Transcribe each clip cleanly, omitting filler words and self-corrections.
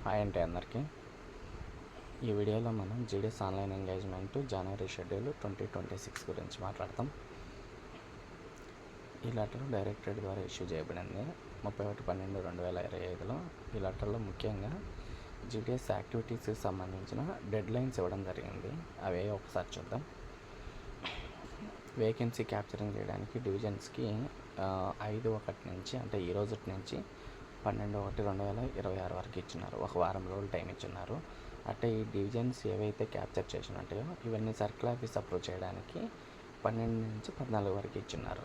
Hi అంటే అందరికీ. ఈ వీడియోలో మనం జీడీఎస్ ఆన్లైన్ ఎంగేజ్మెంట్ జనవరి షెడ్యూల్ 2026 గురించి మాట్లాడతాం. ఈ లెటర్ డైరెక్టరేట్ ద్వారా ఇష్యూ చేయబడింది 31/12/2025లో. ఈ లెటర్లో ముఖ్యంగా జీడీఎస్ యాక్టివిటీస్కి సంబంధించిన డెడ్ లైన్స్ ఇవ్వడం జరిగింది. అవే ఒకసారి చూద్దాం. వేకెన్సీ క్యాప్చరింగ్ చేయడానికి డివిజన్స్కి 5/1 నుంచి, అంటే ఈ రోజు నుంచి 12/1/2026 వరకు ఇచ్చినారు. ఒక వారం రోజులు టైం ఇచ్చినారు. అంటే ఈ డివిజన్స్ ఏవైతే క్యాప్చర్ చేసినట్టుగా ఇవన్నీ సర్కిల్ ఆఫీస్ అప్రూవ్ చేయడానికి 12 నుంచి 14 వరకు ఇచ్చినారు.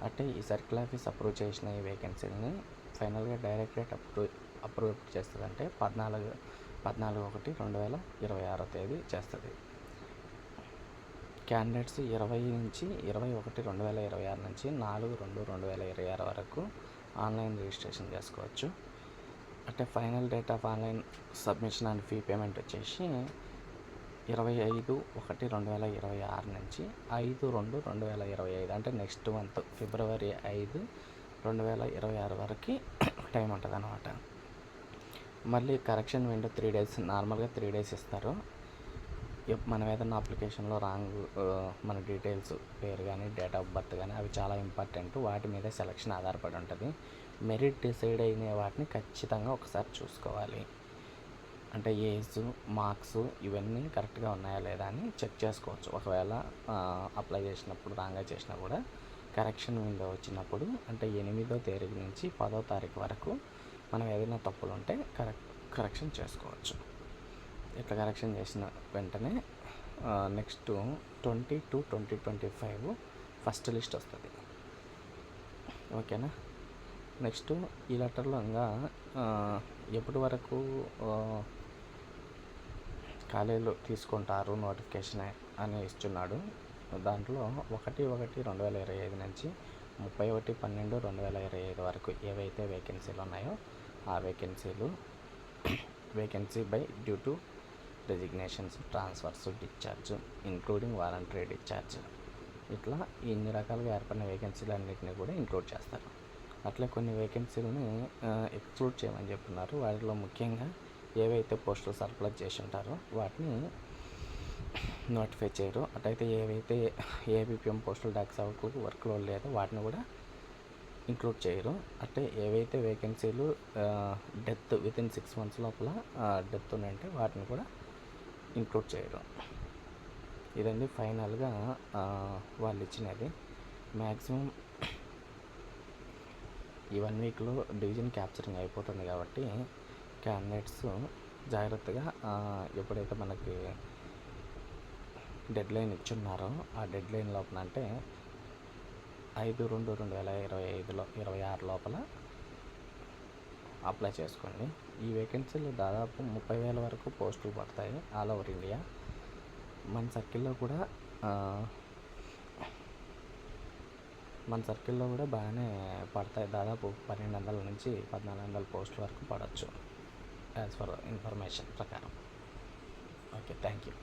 అంటే ఈ సర్కిల్ ఆఫీస్ అప్రూవ్ చేసిన ఈ వేకెన్సీని ఫైనల్గా డైరెక్టరేట్ అప్రూవ్ చేస్తుందంటే 14/1/2026 తేదీ చేస్తుంది. క్యాండిడేట్స్ 20 నుంచి 21/2026 నుంచి 4/2/2026 వరకు ఆన్లైన్ రిజిస్ట్రేషన్ చేసుకోవచ్చు. అంటే final date of online submission and fee payment వచ్చేసి 25/1/2026 నుంచి 5/2/2025, అంటే నెక్స్ట్ మంత్ ఫిబ్రవరి 5, 2026 వరకు టైం ఉంటుంది అన్నమాట. మళ్ళీ కరెక్షన్ విండో 3 days, నార్మల్గా 3 days ఇస్తారు. మనం ఏదైనా అప్లికేషన్లో మన డీటెయిల్స్, పేరు కానీ డేట్ ఆఫ్ బర్త్ కానీ అవి చాలా ఇంపార్టెంట్. వాటి మీద సెలక్షన్ ఆధారపడి ఉంటుంది. మెరిట్ డిసైడ్ అయిన వాటిని ఖచ్చితంగా ఒకసారి చూసుకోవాలి. అంటే ఏజ్, మార్క్స్ ఇవన్నీ కరెక్ట్గా ఉన్నాయా లేదా అని చెక్ చేసుకోవచ్చు. ఒకవేళ అప్లై చేసినప్పుడు రాంగ్గా చేసినా కూడా కరెక్షన్ విండో వచ్చినప్పుడు, అంటే 8వ తేదీ నుంచి 10వ తారీఖు వరకు మనం ఏదైనా తప్పులు ఉంటే కరెక్షన్ చేసుకోవచ్చు. ఇట్లా కరెక్షన్ చేసిన వెంటనే నెక్స్ట్ 20/2/2025 ఫస్ట్ లిస్ట్ వస్తుంది. ఓకేనా. నెక్స్ట్ ఈ లెటర్లో ఇంకా ఎప్పటి వరకు ఖాళీలు తీసుకుంటారు నోటిఫికేషన్ అని ఇస్తున్నాడు. దాంట్లో 1/1/2025 నుంచి 31/12/2025 వరకు ఏవైతే వేకెన్సీలు ఉన్నాయో ఆ vacancy by due to resignations, transfers, discharge including voluntary discharge, ఇట్లా ఇన్ని రకాలుగా ఏర్పడిన వేకెన్సీలు అన్నింటినీ కూడా ఇంక్లూడ్ చేస్తారు. అట్లే కొన్ని వేకెన్సీలని ఎక్స్క్లూడ్ చేయమని చెప్తున్నారు. వాటిలో ముఖ్యంగా ఏవైతే పోస్టులు సర్కులర్ చేసి ఉంటారో వాటిని నోటిఫై చేయరు. అటైతే ఏవైతే ఏబిపిఎం పోస్టులు డాక్స్ వర్క్లో లేదో వాటిని కూడా ఇంక్లూడ్ చేయరు. అంటే ఏవైతే వేకెన్సీలు డెత్ వితిన్ 6 months లోపల డెత్ ఉన్నాయంటే వాటిని కూడా ఇంక్లూడ్ చేయరు. ఇదండి ఫైనల్గా వాళ్ళు ఇచ్చినది. మ్యాక్సిమం ఈ 1 weekలో డివిజన్ క్యాప్చరింగ్ అయిపోతుంది కాబట్టి క్యాండిడేట్స్ జాగ్రత్తగా ఎప్పుడైతే మనకి డెడ్ లైన్ ఇచ్చున్నారో ఆ డెడ్ లైన్ లోపల, అంటే 5/2/2026 లోపల అప్లై చేసుకోండి. ఈ వేకెన్సీలు దాదాపు 30,000 వరకు పోస్టులు పడతాయి ఆల్ ఓవర్ ఇండియా. మన సర్కిల్లో కూడా బాగానే పడతాయి. దాదాపు 1200 నుంచి 1400 పోస్టుల వరకు పడవచ్చు యాజ్ ఫర్ ఇన్ఫర్మేషన్ ప్రకారం. Okay, thank you.